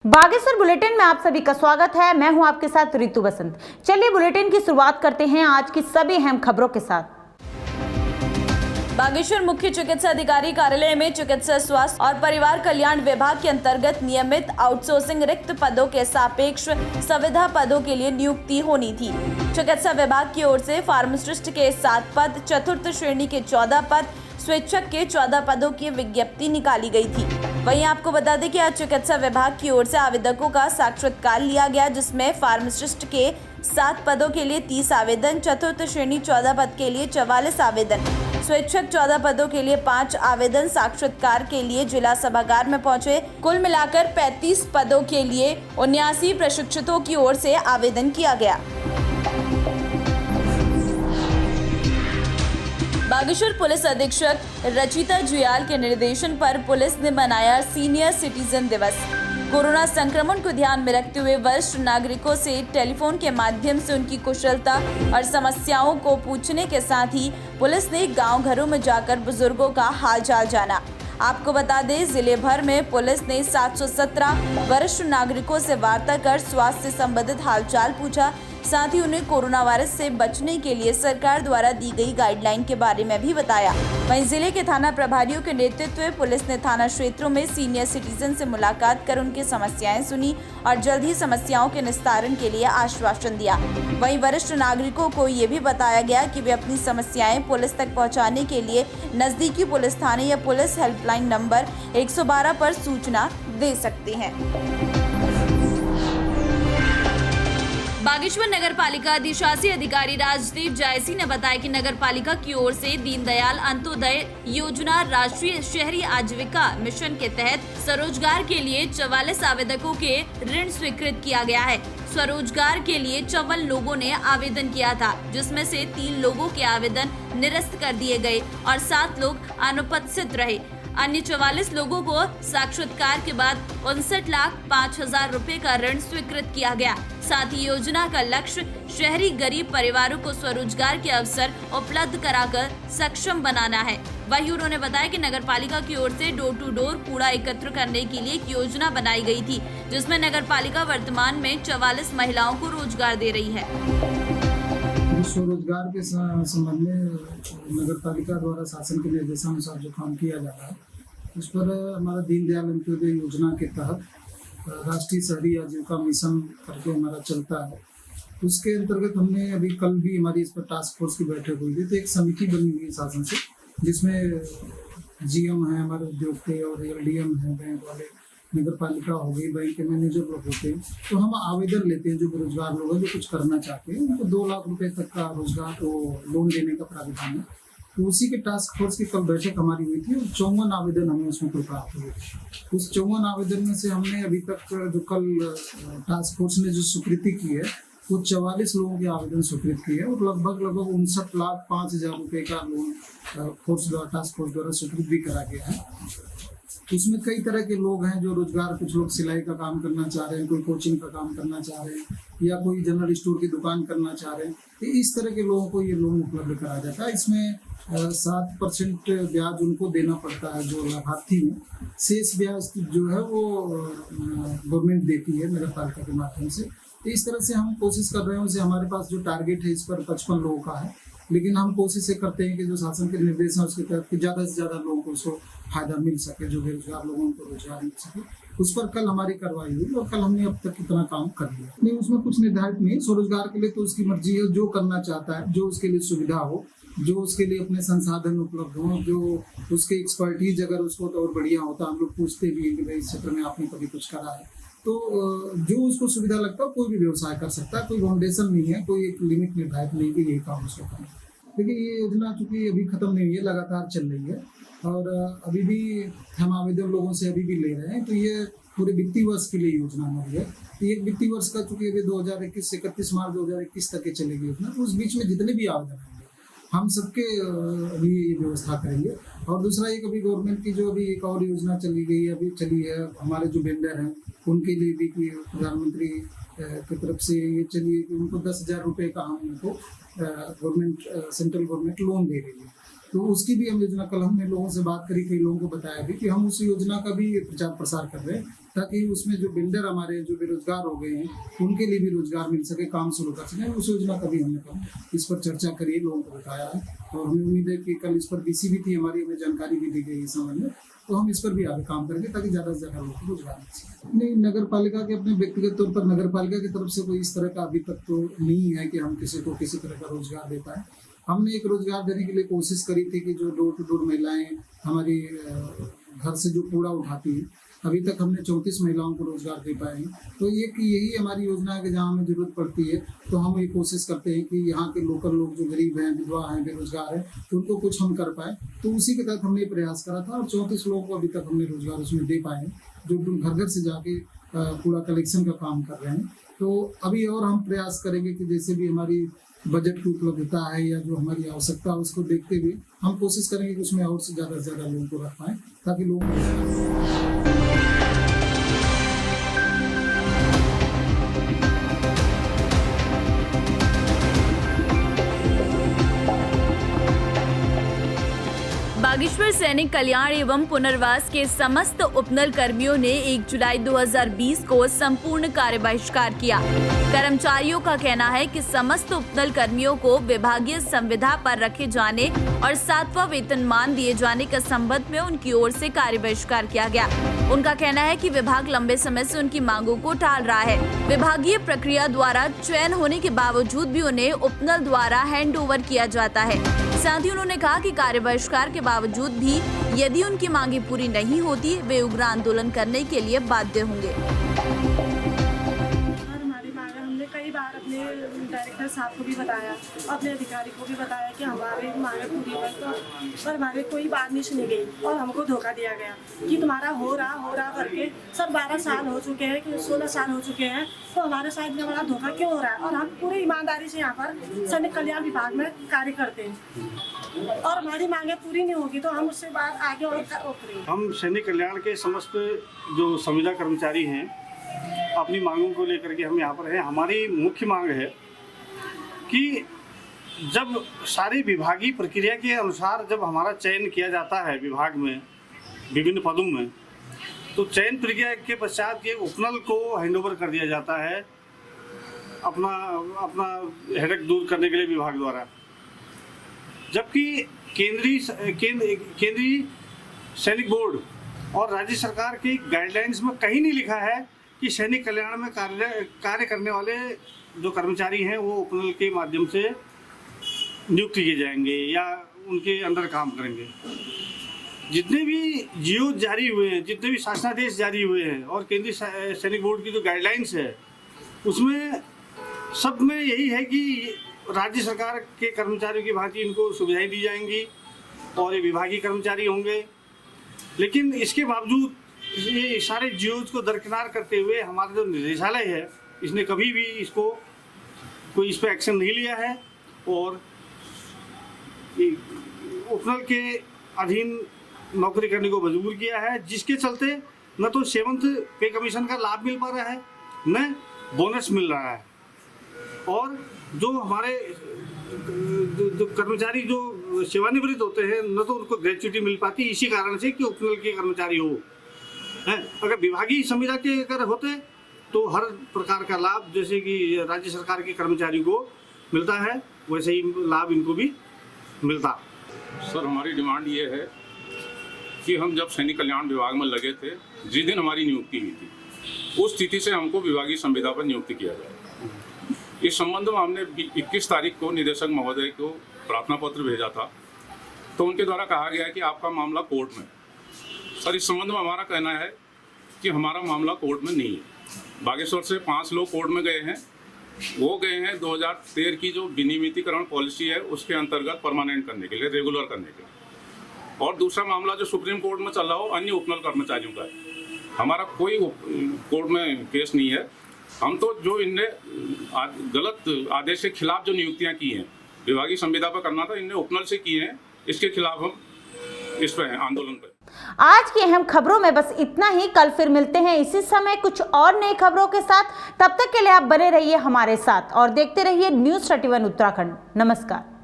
Bageshwar bulletin में आप सभी का स्वागत है। मैं हूं आपके साथ रितु बसंत। चलिए बुलेटिन की शुरुआत करते हैं आज की सभी अहम खबरों के साथ। बागेश्वर मुख्य चिकित्सा अधिकारी कार्यालय में चिकित्सा स्वास्थ्य और परिवार कल्याण विभाग के अंतर्गत नियमित आउटसोर्सिंग रिक्त पदों के सापेक्ष संविदा पदों के लिए नियुक्ति होनी थी। चिकित्सा विभाग की ओर से फार्मासिस्ट के 7 पद, चतुर्थ श्रेणी के 14 पद, स्वेच्छक के 14 पदों की विज्ञप्ति निकाली गई थी। वहीं आपको बता दें कि आज चिकित्सा विभाग की ओर से आवेदकों का साक्षात्कार लिया गया, जिसमें फार्मासिस्ट के 7 पदों के लिए 30 आवेदन, चतुर्थ श्रेणी 14 पद के लिए 44 आवेदन, स्वेच्छक 14 पदों के लिए 5 आवेदन साक्षात्कार के लिए जिला सभागार में पहुंचे। कुल मिलाकर 35 पदों के लिए 79 प्रशिक्षुतों की ओर से आवेदन किया गया। बागेश्वर पुलिस अधीक्षक रचिता जुयाल के निर्देशन पर पुलिस ने मनाया सीनियर सिटीजन दिवस। कोरोना संक्रमण को ध्यान में रखते हुए वरिष्ठ नागरिकों से टेलीफोन के माध्यम से उनकी कुशलता और समस्याओं को पूछने के साथ ही पुलिस ने गांव घरों में जाकर बुजुर्गों का हालचाल जाना। आपको बता दें, जिले भर में पुलिस ने 717 वरिष्ठ नागरिकों से वार्ता कर स्वास्थ्य से संबंधित हालचाल पूछा, साथ ही उन्हें कोरोना वायरस से बचने के लिए सरकार द्वारा दी गई गाइडलाइन के बारे में भी बताया। वहीं जिले के थाना प्रभारियों के नेतृत्व में पुलिस ने थाना क्षेत्रों में सीनियर सिटीजन से मुलाकात कर उनकी समस्याएं सुनी और जल्द ही समस्याओं के निस्तारण के लिए आश्वासन दिया। वहीं वरिष्ठ नागरिकों को ये भी बताया गया कि वे अपनी समस्याएं पुलिस तक पहुँचाने के लिए नजदीकी पुलिस थाने या पुलिस हेल्पलाइन नंबर 112 पर सूचना दे सकते हैं। बागेश्वर नगर पालिका अधिशासी अधिकारी राजदीप जायसी ने बताया कि नगर पालिका की ओर से दीनदयाल अंत्योदय योजना राष्ट्रीय शहरी आजीविका मिशन के तहत स्वरोजगार के लिए 44 आवेदकों के ऋण स्वीकृत किया गया है। स्वरोजगार के लिए 54 लोगों ने आवेदन किया था, जिसमें से 3 लोगों के आवेदन निरस्त कर दिए गए और 7 लोग अनुपस्थित रहे। अन्य 44 लोगों को साक्षात्कार के बाद 59,05,000 रुपए का ऋण स्वीकृत किया गया। साथ ही योजना का लक्ष्य शहरी गरीब परिवारों को स्वरोजगार के अवसर उपलब्ध कराकर सक्षम बनाना है। वहीं उन्होंने बताया कि नगर पालिका की ओर से डोर टू डोर कूड़ा एकत्र करने के लिए एक योजना बनाई गई थी, जिसमें नगर पालिका वर्तमान में 44 महिलाओं को रोजगार दे रही है। स्वरोजगार के संबंध में नगर पालिका द्वारा शासन के निर्देशानुसार जो काम किया जा रहा है, उस पर हमारा दीनदयाल अंत्योदय योजना के तहत राष्ट्रीय शहरी आजीविका मिशन करके हमारा चलता है। उसके अंतर्गत हमने अभी कल भी हमारी इस पर टास्क फोर्स की बैठक हुई थी। तो एक समिति बनी हुई है शासन से, जिसमें जीएम है, हमारे उद्योग के, और एलडीएम है, बैंक वाले, नगर पालिका हो गई, बैंक के मैनेजर लोग होते हैं। तो हम आवेदन लेते हैं जो बेरोजगार लोग हैं, जो कुछ करना चाहते हैं, उनको 2 लाख रुपए तक का रोजगार को लोन देने का प्रावधान है। तो उसी के टास्क फोर्स की कल बैठक हमारी हुई थी और 54 आवेदन हमें उसमें कुल प्राप्त हुए। उस 54 आवेदन में से हमने अभी तक जो कल टास्क फोर्स ने जो स्वीकृति की है, वो 44 लोगों के आवेदन स्वीकृत किए और लगभग 59,05,000 रुपये का लोन टास्क फोर्स द्वारा स्वीकृत भी करा गया है। इसमें कई तरह के लोग हैं जो रोजगार, कुछ लोग सिलाई का काम करना चाह रहे हैं, कोई कोचिंग का काम करना चाह रहे हैं, या कोई जनरल स्टोर की दुकान करना चाह रहे हैं। तो इस तरह के लोगों को ये लोन उपलब्ध कराया जाता है। इसमें 7% ब्याज उनको देना पड़ता है जो लाभार्थी में, शेष ब्याज जो है वो गवर्नमेंट देती है नगर पालिका के माध्यम से। तो इस तरह से हम कोशिश कर रहे हैं। उसे हमारे पास जो टारगेट है इस पर 55 लोगों का है, लेकिन हम कोशिश ये करते हैं कि जो शासन के निर्देश हैं उसके तहत ज़्यादा से ज़्यादा लोगों को उसको फायदा मिल सके, जो बेरोजगार लोगों को रोजगार मिल सके। उस पर कल हमारी कार्रवाई हुई और कल हमने अब तक कितना काम कर लिया। नहीं, उसमें कुछ निर्धारित नहीं। स्वरोजगार के लिए तो उसकी मर्जी है, जो करना चाहता है, जो उसके लिए सुविधा हो, जो उसके लिए अपने संसाधन उपलब्ध हों, जो उसके एक्सपर्टीज अगर उसको तो और बढ़िया होता। हम लोग पूछते भी हैं कि भाई इस क्षेत्र में आपने कभी कुछ करा है, तो जो उसको सुविधा लगता है कोई भी व्यवसाय कर सकता है। कोई फाउंडेशन नहीं है, कोई एक लिमिट निर्धारित नहीं कि यही काम उसको करना। देखिए, ये योजना चूँकि अभी खत्म नहीं हुई है, लगातार चल रही है और अभी भी हम आवेदन लोगों से अभी भी ले रहे हैं। तो ये पूरे वित्तीय वर्ष के लिए योजना हमारी है। तो ये वित्तीय वर्ष का चूँकि अभी 2021 से 31 मार्च 2021 तक के चलेगी योजना। तो उस बीच में जितने भी आवेदन आएंगे हम सबके अभी ये व्यवस्था करेंगे। और दूसरा, एक अभी गवर्नमेंट की जो अभी एक और योजना चली गई है, अभी चली है, हमारे जो वेंडर हैं उनके लिए भी कि प्रधानमंत्री की तरफ से ये चलिए कि उनको 10,000 रुपये का हम उनको गवर्नमेंट, सेंट्रल गवर्नमेंट लोन दे रही है। तो उसकी भी हम योजना, कल हमने लोगों से बात करी, कई लोगों को बताया भी कि हम उस योजना का भी प्रचार प्रसार कर रहे हैं ताकि उसमें जो बिल्डर हमारे जो बेरोजगार हो गए हैं उनके लिए भी रोजगार मिल सके, काम शुरू कर सकें। उस योजना का भी हमने कल इस पर चर्चा करी है, लोगों को बताया है और हमें उम्मीद है कि कल इस पर बीसी भी थी हमारी, हमें जानकारी भी दी गई इस संबंध में, तो हम इस पर भी आगे काम करेंगे ताकि ज़्यादा से ज़्यादा लोगों को रोजगार मिल सके। नहीं, नगर पालिका के अपने व्यक्तिगत तौर पर नगर पालिका की तरफ से कोई इस तरह का अभी तक तो नहीं है कि हम किसी को किसी तरह का रोजगार दे पाए। हमने एक रोजगार देने के लिए कोशिश करी थी कि जो डोर टू डोर महिलाएं हमारी घर से जो कूड़ा उठाती है, अभी तक हमने 34 महिलाओं को रोजगार दे पाए हैं। तो यही हमारी योजना है कि जहाँ हमें जरूरत पड़ती है तो हम ये कोशिश करते हैं कि यहाँ के लोकल लोग जो गरीब हैं, विधवा हैं, बेरोजगार हैं, उनको कुछ हम कर पाए। तो उसी के तहत हमने प्रयास करा था और 34 लोगों को अभी तक हमने रोजगार उसमें दे पाए हैं, जो घर घर से जाके कूड़ा कलेक्शन का काम कर रहे हैं। तो अभी और हम प्रयास करेंगे कि जैसे भी हमारी बजट की उपलब्धता है या जो हमारी आवश्यकता है उसको देखते हुए हम कोशिश करेंगे कि उसमें और से ज़्यादा लोगों को रख पाएँ ताकि लोग बागेश्वर सैनिक कल्याण एवं पुनर्वास के समस्त उपनल कर्मियों ने 1 जुलाई 2020 को संपूर्ण कार्य बहिष्कार किया। कर्मचारियों का कहना है कि समस्त उपनल कर्मियों को विभागीय संविदा पर रखे जाने और 7वां वेतनमान दिए जाने के संबंध में उनकी ओर से कार्य बहिष्कार किया गया। उनका कहना है कि विभाग लंबे समय से उनकी मांगों को टाल रहा है। विभागीय प्रक्रिया द्वारा चयन होने के बावजूद भी उन्हें उपनल द्वारा हैंड ओवर किया जाता है। साथ ही उन्होंने कहा कि कार्य बहिष्कार के बावजूद भी यदि उनकी मांगे पूरी नहीं होती, वे उग्र आंदोलन करने के लिए बाध्य होंगे। हमारी मांगे हमने कई बार अपने डायरेक्टर साहब को भी बताया, अपने अधिकारी को भी बताया कि हमारी मांगे पूरी हुई, तो पर हमारे कोई बात नहीं सुनी गई और हमको धोखा दिया गया कि तुम्हारा हो रहा करके। सर 12 साल हो चुके हैं कि 16 साल हो चुके हैं, तो हमारे साथ इतना बड़ा धोखा क्यों हो रहा है? और हम पूरी ईमानदारी से यहाँ पर सैनिक कल्याण विभाग में कार्य करते हैं और हमारी मांगे पूरी नहीं होगी तो हम उससे बाद आगे और करेंगे। हम सैनिक कल्याण के समस्त जो संविदा कर्मचारी हैं, अपनी मांगों को लेकर के हम यहाँ पर हैं। हमारी मुख्य मांग है कि जब सारी विभागीय प्रक्रिया के अनुसार जब हमारा चयन किया जाता है विभाग में विभिन्न पदों में, तो चयन प्रक्रिया के पश्चात ये उपनल को हैंडओवर कर दिया जाता है अपना हेडेक दूर करने के लिए विभाग द्वारा। जबकि केंद्रीय सैनिक बोर्ड और राज्य सरकार की गाइडलाइंस में कहीं नहीं लिखा है कि सैनिक कल्याण में कार्य करने वाले जो कर्मचारी हैं वो उपनल के माध्यम से नियुक्त किए जाएंगे या उनके अंदर काम करेंगे। जितने भी जीओ जारी हुए हैं, जितने भी शासनादेश जारी हुए हैं और केंद्रीय सैनिक बोर्ड की जो गाइडलाइंस है उसमें सब में यही है कि राज्य सरकार के कर्मचारियों की भांति इनको सुविधाएं दी जाएंगी और ये विभागीय कर्मचारी होंगे। लेकिन इसके बावजूद ये सारे जीओज को दरकिनार करते हुए हमारा जो निदेशालय है इसने कभी भी कोई इस पर एक्शन नहीं लिया है और उपनल के अधीन नौकरी करने को मजबूर किया है, जिसके चलते न तो 7th पे कमीशन का लाभ मिल पा रहा है न बोनस मिल रहा है। और जो हमारे जो कर्मचारी जो सेवानिवृत्त होते हैं न तो उनको ग्रेच्युटी मिल पाती, इसी कारण से कि उपनल के कर्मचारी हो हैं। अगर विभागीय संविदा के अगर होते तो हर प्रकार का लाभ जैसे कि राज्य सरकार के कर्मचारी को मिलता है वैसे ही लाभ इनको भी मिलता। सर हमारी डिमांड ये है कि हम जब सैनिक कल्याण विभाग में लगे थे, जिस दिन हमारी नियुक्ति हुई थी उस तिथि से हमको विभागीय संविदा पर नियुक्ति किया जाए। इस संबंध में हमने 21 तारीख को निदेशक महोदय को प्रार्थना पत्र भेजा था, तो उनके द्वारा कहा गया कि आपका मामला कोर्ट में। सर इस संबंध में हमारा कहना है कि हमारा मामला कोर्ट में नहीं है। बागेश्वर से 5 लोग कोर्ट में गए हैं, वो गए हैं 2013 की जो विनियमितीकरण पॉलिसी है उसके अंतर्गत परमानेंट करने के लिए, रेगुलर करने के लिए। और दूसरा मामला जो सुप्रीम कोर्ट में चल रहा हो अन्य उपनल कर्मचारियों का है। हमारा कोई कोर्ट में केस नहीं है। हम तो जो इनने गलत आदेश के खिलाफ जो नियुक्तियां की हैं विभागीय संविदा पर करना था, इनने उपनल से की हैं, इसके खिलाफ हम इस पर आंदोलन पर। आज की अहम खबरों में बस इतना ही। कल फिर मिलते हैं इसी समय कुछ और नई खबरों के साथ। तब तक के लिए आप बने रहिए हमारे साथ और देखते रहिए न्यूज़ 31 उत्तराखंड। नमस्कार।